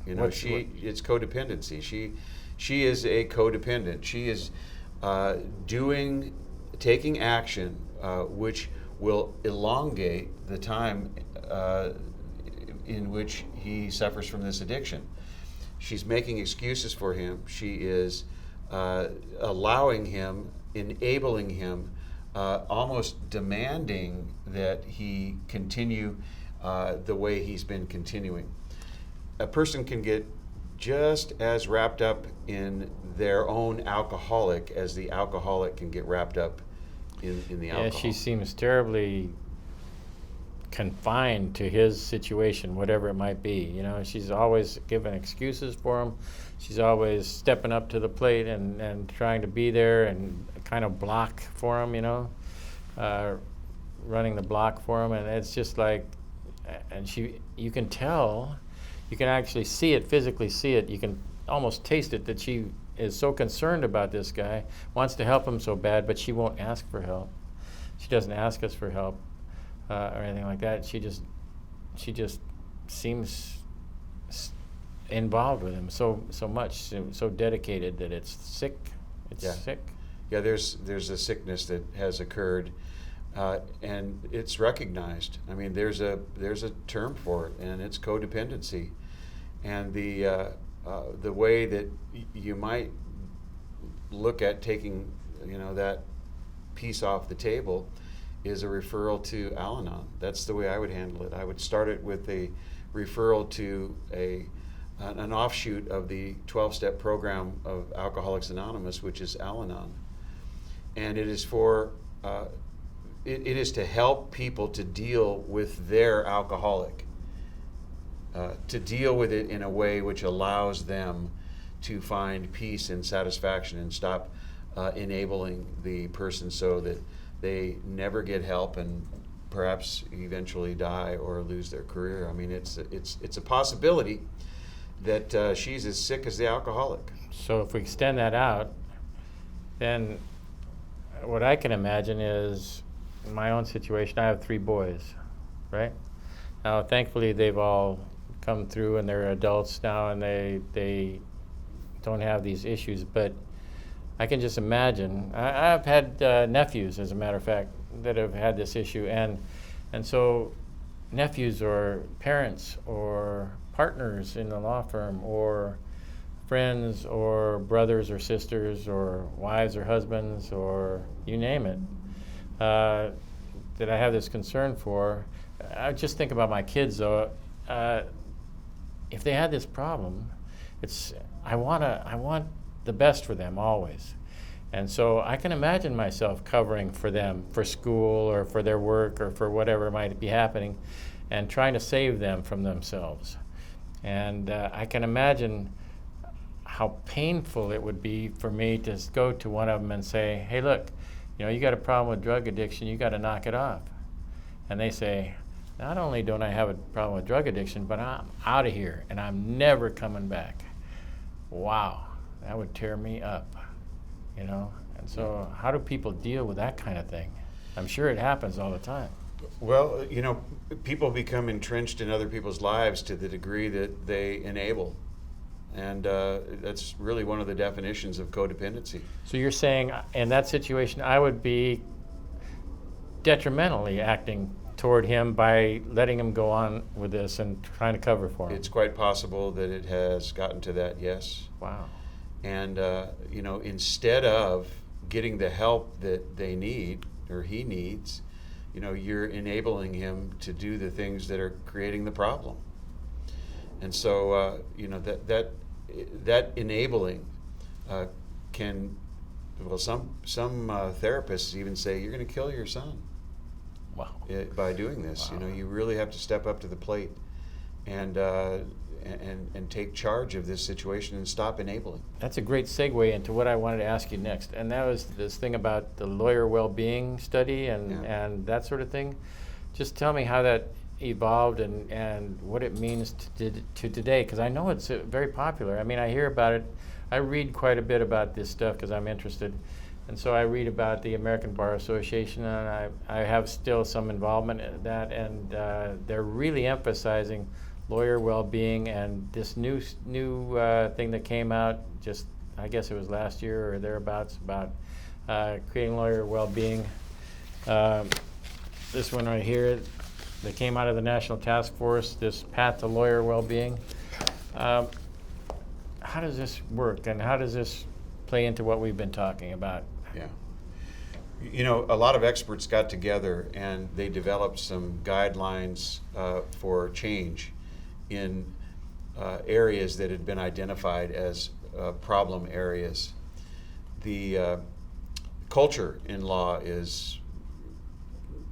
It's codependency. She is a codependent. She is taking action which will elongate the time in which he suffers from this addiction. She's making excuses for him. She is allowing him, enabling him, almost demanding that he continue the way he's been continuing. A person can get just as wrapped up in their own alcoholic as the alcoholic can get wrapped up in the alcohol. Yeah, she seems terribly confined to his situation, whatever it might be. You know, she's always giving excuses for him. She's always stepping up to the plate and trying to be there and kind of block for him, you know, running the block for him. And it's just like, and you can tell, you can actually see it, physically see it. You can almost taste it that she is so concerned about this guy, wants to help him so bad, but she won't ask for help. She doesn't ask us for help or anything like that. She just seems involved with him so much, so dedicated that it's sick. It's sick. Yeah, there's a sickness that has occurred, and it's recognized. I mean, there's a term for it, and it's codependency. And the way that you might look at taking, that piece off the table is a referral to Al-Anon. That's the way I would handle it. I would start it with a referral to an offshoot of the 12-step program of Alcoholics Anonymous, which is Al-Anon. And it is for it is to help people to deal with their alcoholic, to deal with it in a way which allows them to find peace and satisfaction and stop enabling the person so that they never get help and perhaps eventually die or lose their career. I mean, it's a possibility that she's as sick as the alcoholic. So if we extend that out, then what I can imagine is, in my own situation, I have 3 boys, right? Now, thankfully, they've all come through and they're adults now and they don't have these issues, but I can just imagine. I've had nephews, as a matter of fact, that have had this issue, and so nephews or parents or partners in the law firm or friends or brothers or sisters or wives or husbands or you name it, that I have this concern for. I just think about my kids, though. If they had this problem, I want the best for them always. And so I can imagine myself covering for them for school or for their work or for whatever might be happening and trying to save them from themselves. And I can imagine how painful it would be for me to go to one of them and say, hey, look, you got a problem with drug addiction, you got to knock it off. And they say, not only don't I have a problem with drug addiction, but I'm out of here and I'm never coming back. Wow, that would tear me up, And so how do people deal with that kind of thing? I'm sure it happens all the time. Well, people become entrenched in other people's lives to the degree that they enable. And that's really one of the definitions of codependency. So you're saying in that situation, I would be detrimentally acting toward him by letting him go on with this and trying to cover for him? It's quite possible that it has gotten to that, yes. Wow. And, instead of getting the help that they need or he needs, you're enabling him to do the things that are creating the problem. And so, that enabling can, some therapists even say, you're going to kill your son. Wow. By doing this. Wow. You really have to step up to the plate and take charge of this situation and stop enabling. That's a great segue into what I wanted to ask you next, and that was this thing about the lawyer well-being study and that sort of thing. Just tell me how that evolved and what it means to today, because I know it's very popular. I mean, I hear about it. I read quite a bit about this stuff because I'm interested. And so I read about the American Bar Association, and I have still some involvement in that, and they're really emphasizing lawyer well-being, and this new thing that came out just, I guess it was last year or thereabouts, about creating lawyer well-being. This one right here, that came out of the National Task Force, this Path to Lawyer Wellbeing. How does this work, and how does this play into what we've been talking about? Yeah. You know, a lot of experts got together and they developed some guidelines for change in areas that had been identified as problem areas. The culture in law is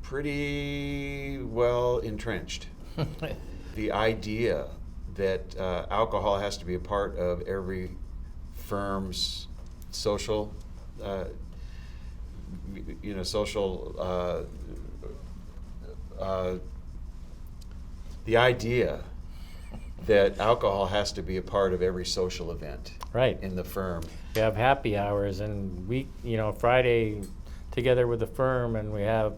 pretty well entrenched. The idea that alcohol has to be a part of every firm's social the idea that alcohol has to be a part of every social event Right. in the firm. We have happy hours, and Friday together with the firm, and we have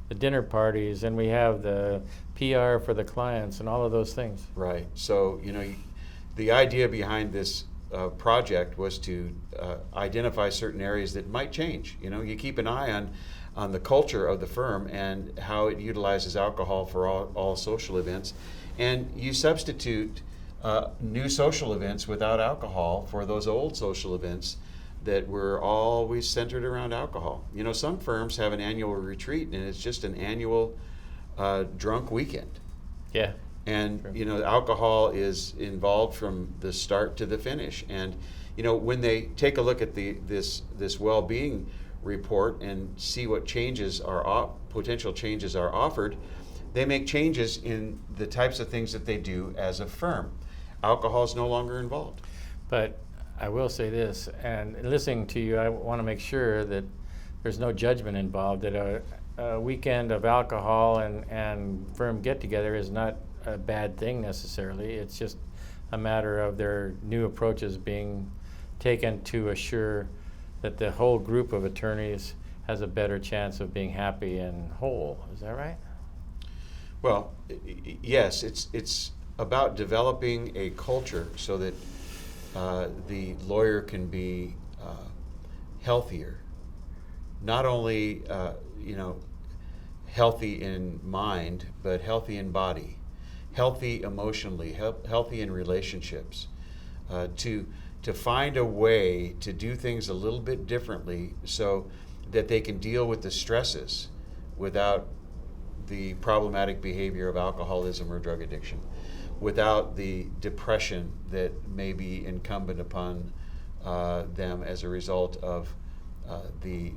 the dinner parties, and we have the PR for the clients, and all of those things. Right. So, the idea behind this project was to identify certain areas that might change. You keep an eye on the culture of the firm and how it utilizes alcohol for all social events, and you substitute new social events without alcohol for those old social events that were always centered around alcohol. Some firms have an annual retreat, and it's just an annual drunk weekend. Yeah. And True. alcohol is involved from the start to the finish. And when they take a look at this well-being report and see what potential changes are offered, they make changes in the types of things that they do as a firm. Alcohol is no longer involved. But I will say this, and listening to you, I want to make sure that there's no judgment involved, that a weekend of alcohol and firm get-together is not a bad thing necessarily. It's just a matter of their new approaches being taken to assure that the whole group of attorneys has a better chance of being happy and whole. Is that right? Well, yes, it's about developing a culture so that the lawyer can be healthier, not only healthy in mind, but healthy in body, healthy emotionally, healthy in relationships, to find a way to do things a little bit differently so that they can deal with the stresses without the problematic behavior of alcoholism or drug addiction, without the depression that may be incumbent upon them as a result of the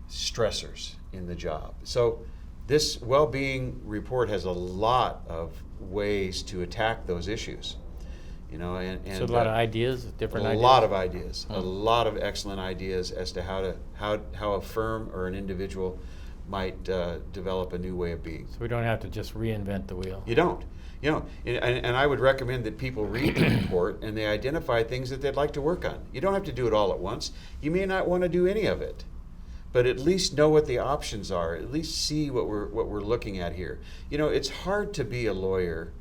stressors in the job. So this well-being report has a lot of ways to attack those issues. And So a lot of ideas, different ideas? A lot of ideas, a lot of excellent ideas as to how a firm or an individual might develop a new way of being. So we don't have to just reinvent the wheel. You don't. And I would recommend that people read the report and they identify things that they'd like to work on. You don't have to do it all at once. You may not want to do any of it, but at least know what the options are. At least see what we're looking at here. It's hard to be a lawyer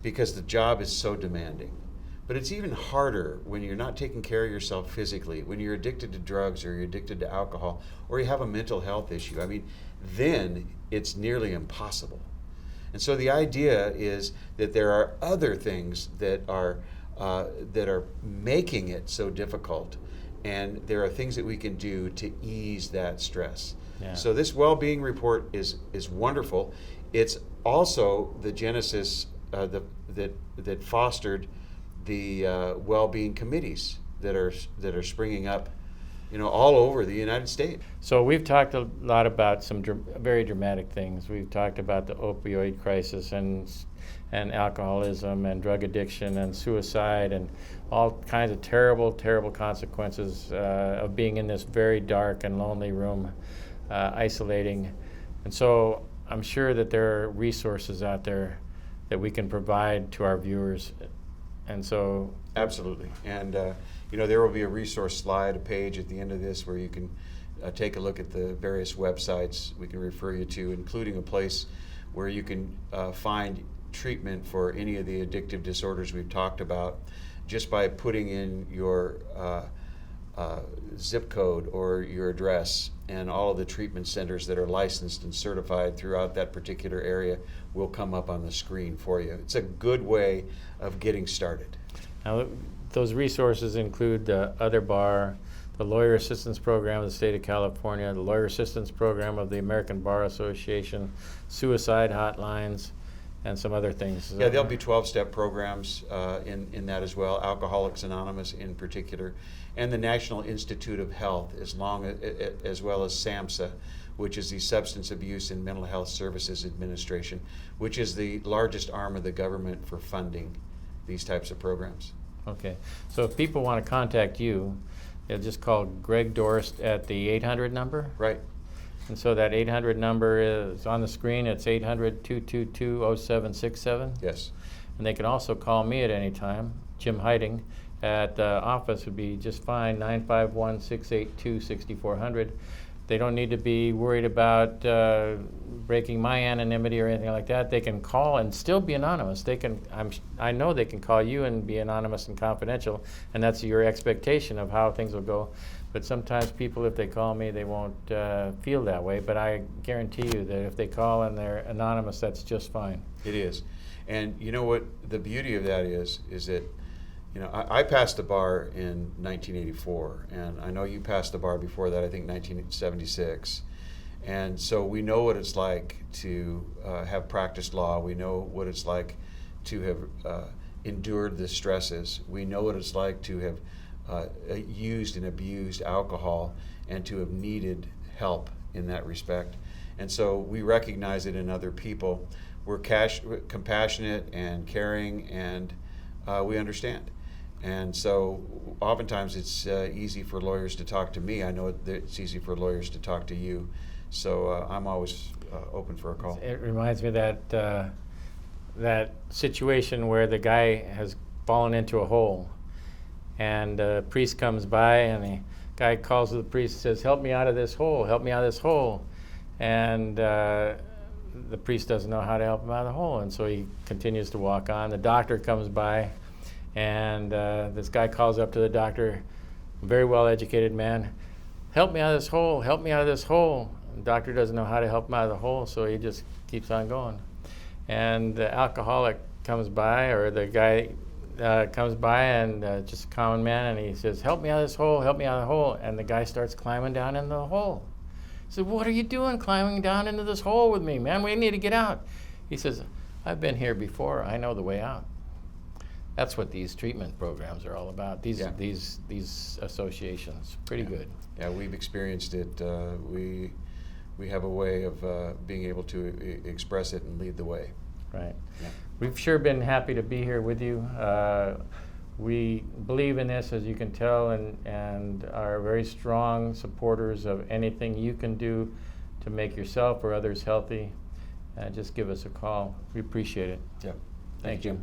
because the job is so demanding. But it's even harder when you're not taking care of yourself physically, when you're addicted to drugs or you're addicted to alcohol, or you have a mental health issue. Then it's nearly impossible. And so the idea is that there are other things that are making it so difficult, and there are things that we can do to ease that stress. Yeah. So this well-being report is wonderful. It's also the genesis that fostered the well-being committees that are springing up, all over the United States. So we've talked a lot about some very dramatic things. We've talked about the opioid crisis and alcoholism and drug addiction and suicide and all kinds of terrible, terrible consequences of being in this very dark and lonely room, isolating. And so I'm sure that there are resources out there that we can provide to our viewers. And so absolutely. And there will be a resource slide, a page at the end of this where you can take a look at the various websites we can refer you to, including a place where you can find treatment for any of the addictive disorders we've talked about just by putting in your zip code or your address, and all of the treatment centers that are licensed and certified throughout that particular area will come up on the screen for you. It's a good way of getting started. Now, those resources include the Other Bar, the Lawyer Assistance Program of the State of California, the Lawyer Assistance Program of the American Bar Association, suicide hotlines, and some other things. Yeah, there'll be 12-step programs in that as well, Alcoholics Anonymous in particular, and the National Institute of Health, as well as SAMHSA, which is the Substance Abuse and Mental Health Services Administration, which is the largest arm of the government for funding these types of programs. Okay, so if people want to contact you, they'll just call Greg Dorst at the 800 number? Right. And so that 800 number is on the screen. It's 800-222-0767. Yes. And they can also call me at any time, Jim Heiting, at the office would be just fine, 951-682-6400. They don't need to be worried about breaking my anonymity or anything like that. They can call and still be anonymous. I know they can call you and be anonymous and confidential, and that's your expectation of how things will go. But sometimes people, if they call me, they won't feel that way. But I guarantee you that if they call and they're anonymous, that's just fine. It is. And you know what the beauty of that is that, you know, I passed the bar in 1984, and I know you passed the bar before that, I think 1976. And so we know what it's like to have practiced law. We know what it's like to have endured the stresses. We know what it's like to have used and abused alcohol and to have needed help in that respect. And so we recognize it in other people. We're compassionate and caring, and we understand. And so oftentimes it's easy for lawyers to talk to me. I know that it's easy for lawyers to talk to you. So I'm always open for a call. It reminds me of that situation where the guy has fallen into a hole, and the priest comes by, and the guy calls to the priest and says, "Help me out of this hole, help me out of this hole." And the priest doesn't know how to help him out of the hole, and so he continues to walk on. The doctor comes by, and this guy calls up to the doctor, a very well-educated man, "Help me out of this hole, help me out of this hole." The doctor doesn't know how to help him out of the hole, so he just keeps on going. And the alcoholic comes by, or the guy comes by, and just a common man, and he says, "Help me out of this hole, help me out of the hole." And the guy starts climbing down in the hole. He said, "What are you doing climbing down into this hole with me, man? We need to get out." He says, "I've been here before, I know the way out." That's what these treatment programs are all about, these associations. Pretty good. Yeah, we've experienced it. We have a way of being able to express it and lead the way. Right. Yeah. We've sure been happy to be here with you. We believe in this, as you can tell, and are very strong supporters of anything you can do to make yourself or others healthy. Just give us a call. We appreciate it. Yeah. Thank you.